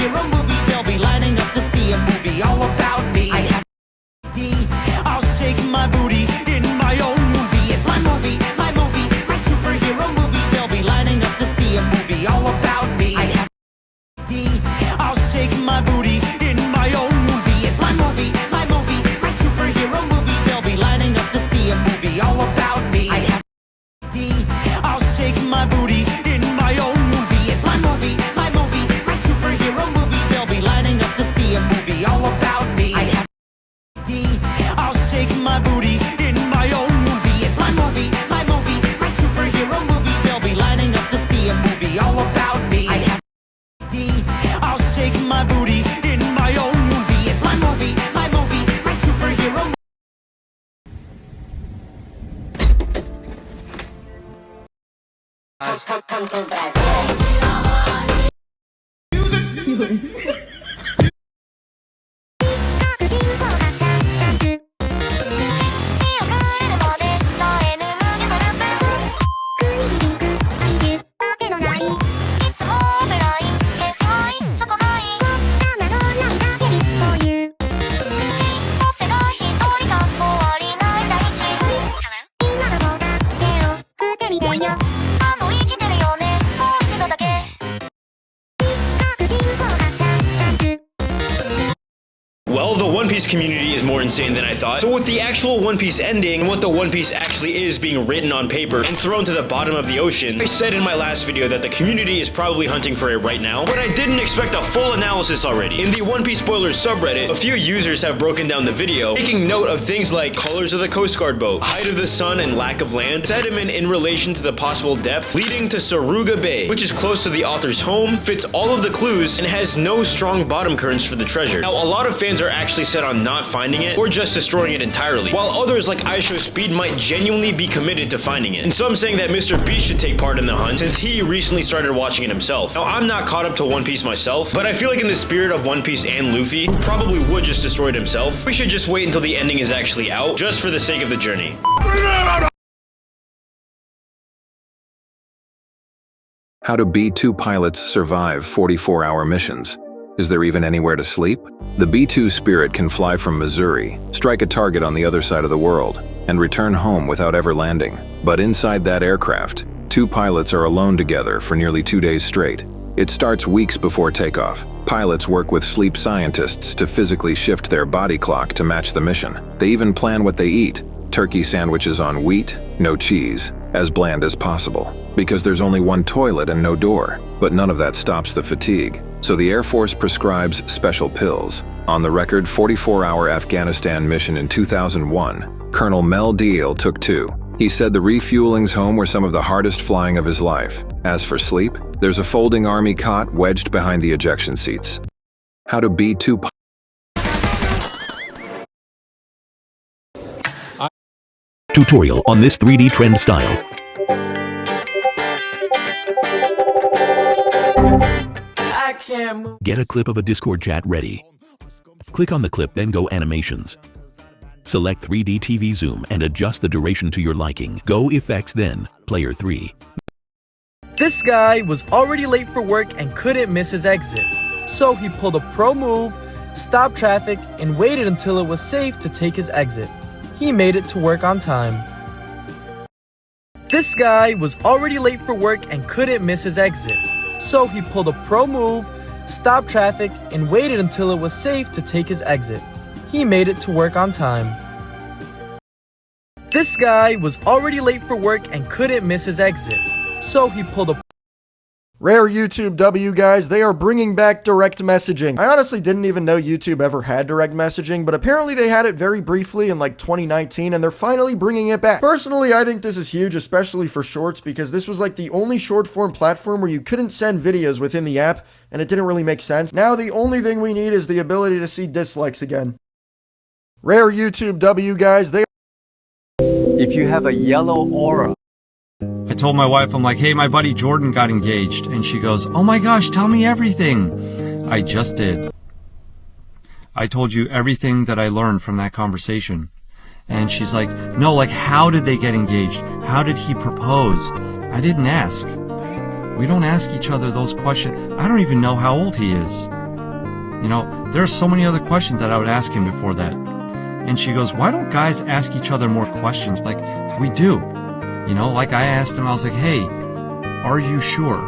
superhero movie. They'll be lining up to see a movie all about me. I have D. I'll shake my booty in my own movie. It's my movie, my superhero movie. They'll be lining up to see a movie all about me. I have D. I'll shake my booty in my own movie. It's my movie, my superhero movie. They'll be lining up to see a movie all about me. I have D. I'll shake my booty in my own movie. It's my movie, my superhero movie. They'll be lining up to see a movie all about me. I have D. I'll shake my booty in my own movie. It's my movie, my superhero movie. They'll be lining up to see a movie all about me. I have D. I'll shake my booty in my own movie. It's my movie, my superhero movie. Come to Brazil. Well, the One Piece community is more insane than I thought. So with the actual One Piece ending, and what the One Piece actually is being written on paper and thrown to the bottom of the ocean, I said in my last video that the community is probably hunting for it right now, but I didn't expect a full analysis already. In the One Piece spoilers subreddit, a few users have broken down the video, taking note of things like colors of the Coast Guard boat, height of the sun and lack of land, sediment in relation to the possible depth leading to Saruga Bay, which is close to the author's home, fits all of the clues, and has no strong bottom currents for the treasure. Now, a lot of fans are actually set on not finding it or just destroying it entirely, while others like IShowSpeed might genuinely be committed to finding it, and some saying that Mr. Beast should take part in the hunt since he recently started watching it himself. Now, I'm not caught up to One Piece myself, but I feel like in the spirit of One Piece and Luffy, who probably would just destroy it himself, we should just wait until the ending is actually out, just for the sake of the journey. How do B-2 pilots survive 44-hour missions? Is there even anywhere to sleep? The B-2 Spirit can fly from Missouri, strike a target on the other side of the world, and return home without ever landing. But inside that aircraft, two pilots are alone together for nearly 2 days straight. It starts weeks before takeoff. Pilots work with sleep scientists to physically shift their body clock to match the mission. They even plan what they eat. Turkey sandwiches on wheat, no cheese, as bland as possible. Because there's only one toilet and no door. But none of that stops the fatigue. So the Air Force prescribes special pills. On the record 44-hour Afghanistan mission in 2001, Colonel Mel Deal took 2. He said the refuelings home were some of the hardest flying of his life. As for sleep, there's a folding army cot wedged behind the ejection seats. How to B-2 tutorial on this 3D trend style. Get a clip of a Discord chat ready. Click on the clip, then go Animations. Select 3D TV Zoom and adjust the duration to your liking. Go Effects, then Player 3. This guy was already late for work and couldn't miss his exit. So he pulled a pro move, stopped traffic, and waited until it was safe to take his exit. He made it to work on time. This guy was already late for work and couldn't miss his exit. So he pulled a pro move, stopped traffic, and waited until it was safe to take his exit. He made it to work on time. This guy was already late for work and couldn't miss his exit. So he pulled a Rare YouTube W, guys, they are bringing back direct messaging. I honestly didn't even know YouTube ever had direct messaging, but apparently they had it very briefly in like 2019, and they're finally bringing it back. Personally, I think this is huge, especially for shorts, because this was like the only short form platform where you couldn't send videos within the app, and it didn't really make sense. Now the only thing we need is the ability to see dislikes again. Rare YouTube W, guys, they If you have a yellow aura, I told my wife, I'm like, hey, my buddy Jordan got engaged. And she goes, oh my gosh, tell me everything. I just did. I told you everything that I learned from that conversation. And she's like, no, like, how did they get engaged? How did he propose? I didn't ask. We don't ask each other those questions. I don't even know how old he is. You know, there are so many other questions that I would ask him before that. And she goes, why don't guys ask each other more questions? Like, we do. You know, like I asked him, I was like, hey, are you sure?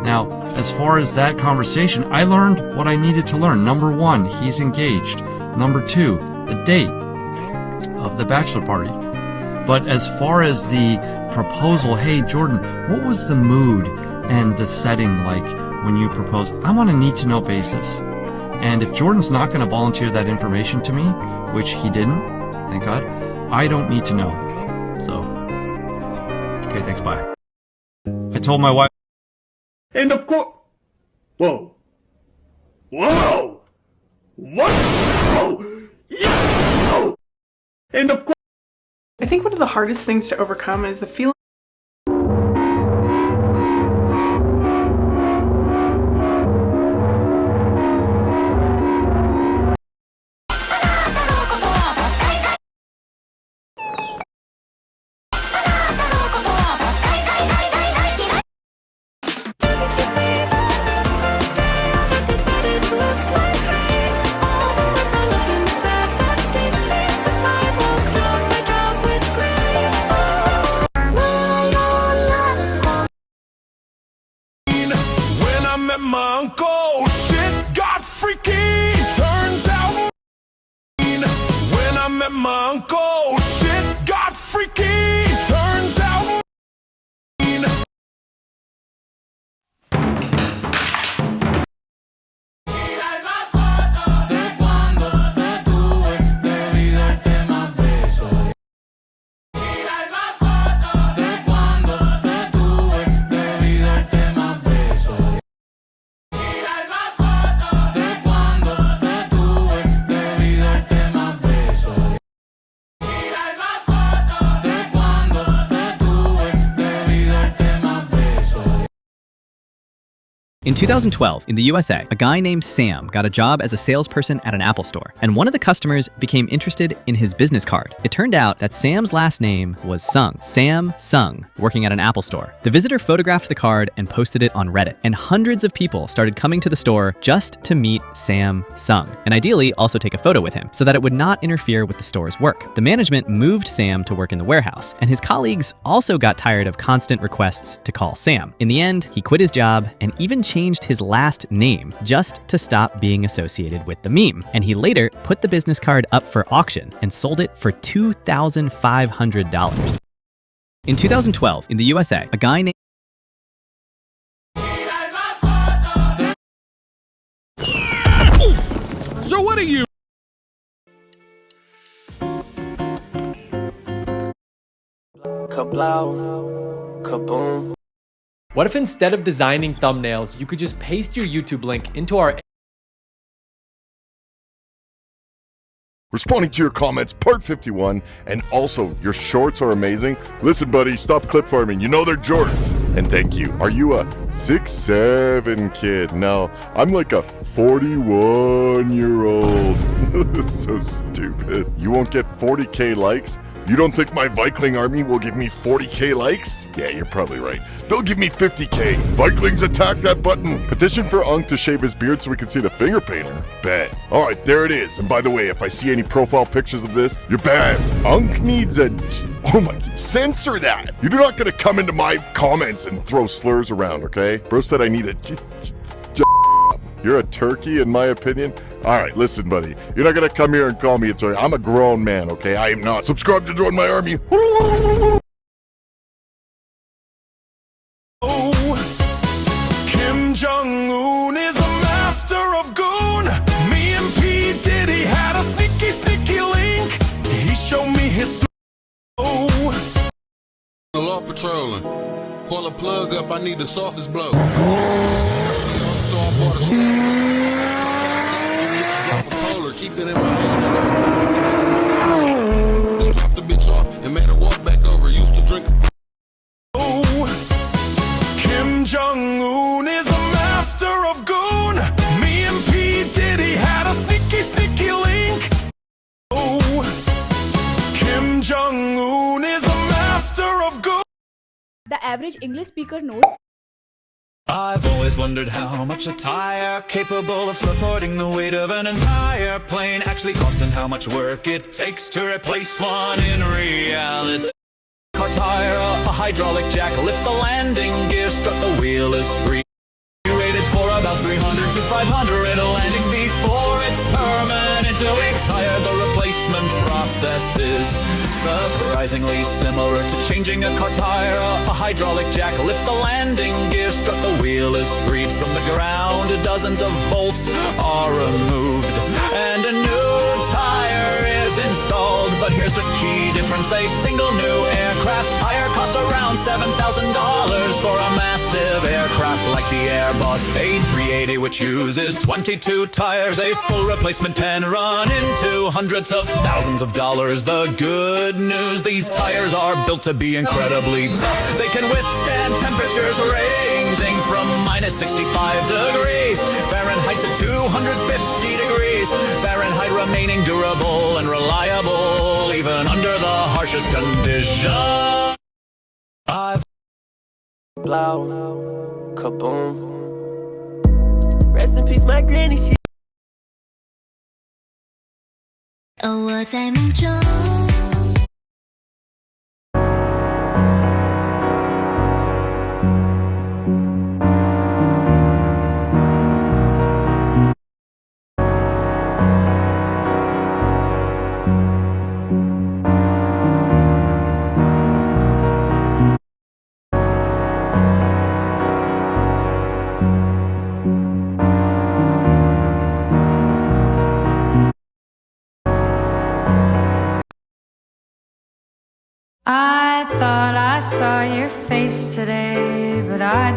Now, as far as that conversation, I learned what I needed to learn. Number one, he's engaged. Number two, the date of the bachelor party. But as far as the proposal, hey, Jordan, what was the mood and the setting like when you proposed? I'm on a need-to-know basis. And if Jordan's not going to volunteer that information to me, which he didn't, thank God, I don't need to know. So, okay, thanks, bye. I told my wife. And of course, whoa, whoa, whoa, yeah, and of course. I think one of the hardest things to overcome is the feeling my uncle, shit got freaky. Turns out when I met my uncle, shit got freaky. Turns out In 2012, in the USA, a guy named Sam got a job as a salesperson at an Apple store, and one of the customers became interested in his business card. It turned out that Sam's last name was Sung. Sam Sung, working at an Apple store. The visitor photographed the card and posted it on Reddit, and hundreds of people started coming to the store just to meet Sam Sung, and ideally also take a photo with him, so that it would not interfere with the store's work. The management moved Sam to work in the warehouse, and his colleagues also got tired of constant requests to call Sam. In the end, he quit his job and even changed his last name just to stop being associated with the meme. And he later put the business card up for auction and sold it for $2,500. In 2012, in the USA, a guy named So what are you? Kablow, kaboom. What if instead of designing thumbnails, you could just paste your YouTube link into our Responding to your comments, part 51, and also, your shorts are amazing. Listen, buddy, stop clip farming. You know they're jorts. And thank you. Are you a 6'7" kid? No, I'm like a 41-year-old. This is so stupid. You won't get 40K likes? You don't think my Viking army will give me 40K likes? Yeah, you're probably right. They'll give me 50K. Viklings, attack that button. Petition for Unk to shave his beard so we can see the finger painter. Bet. Alright, there it is. And by the way, if I see any profile pictures of this, you're banned. Unk needs a... Oh my... Censor that! You're not gonna come into my comments and throw slurs around, okay? Bro said I need a... You're a turkey, in my opinion? Alright, listen, buddy. You're not gonna come here and call me a turkey. I'm a grown man, okay? I am not. Subscribe to join my army. Kim Jong-un is a master of goon. Me and P. Diddy had a sneaky, sneaky link. He showed me his... Law patrolling. Pull a plug up, I need the softest blow. So I bought a polar, keep it in my hand. Dropped the bitch off and made her walk back over. Used to drink. Kim Jong-un is a master of goon. Me and P. Diddy had a sneaky, sneaky link. Kim Jong-un is a master of goon. The average English speaker knows I've always wondered how much a tire capable of supporting the weight of an entire plane actually cost and how much work it takes to replace one in reality. Car tire, a hydraulic jack lifts the landing gear, strut the wheel is free. Rated for about 300 to 500 landings before it's permanent. 2 weeks higher, the replacement process is surprisingly similar to changing a car tire. A hydraulic jack lifts the landing gear, strut the wheel is freed from the ground. Dozens of bolts are removed and a new tire is installed. But here's the key difference: a single new aircraft tire costs around $7,000 for a massive aircraft like the Airbus A380, which uses 22 tires. A full replacement can run into hundreds of thousands of dollars. The good news: these tires are built to be incredibly tough. They can withstand temperatures ranging from minus 65 degrees Fahrenheit to 250 degrees Fahrenheit, remaining durable and reliable even under the harshest conditions. Blow, kaboom. Rest in peace, my granny. She 我在梦中。I thought I saw your face today, but I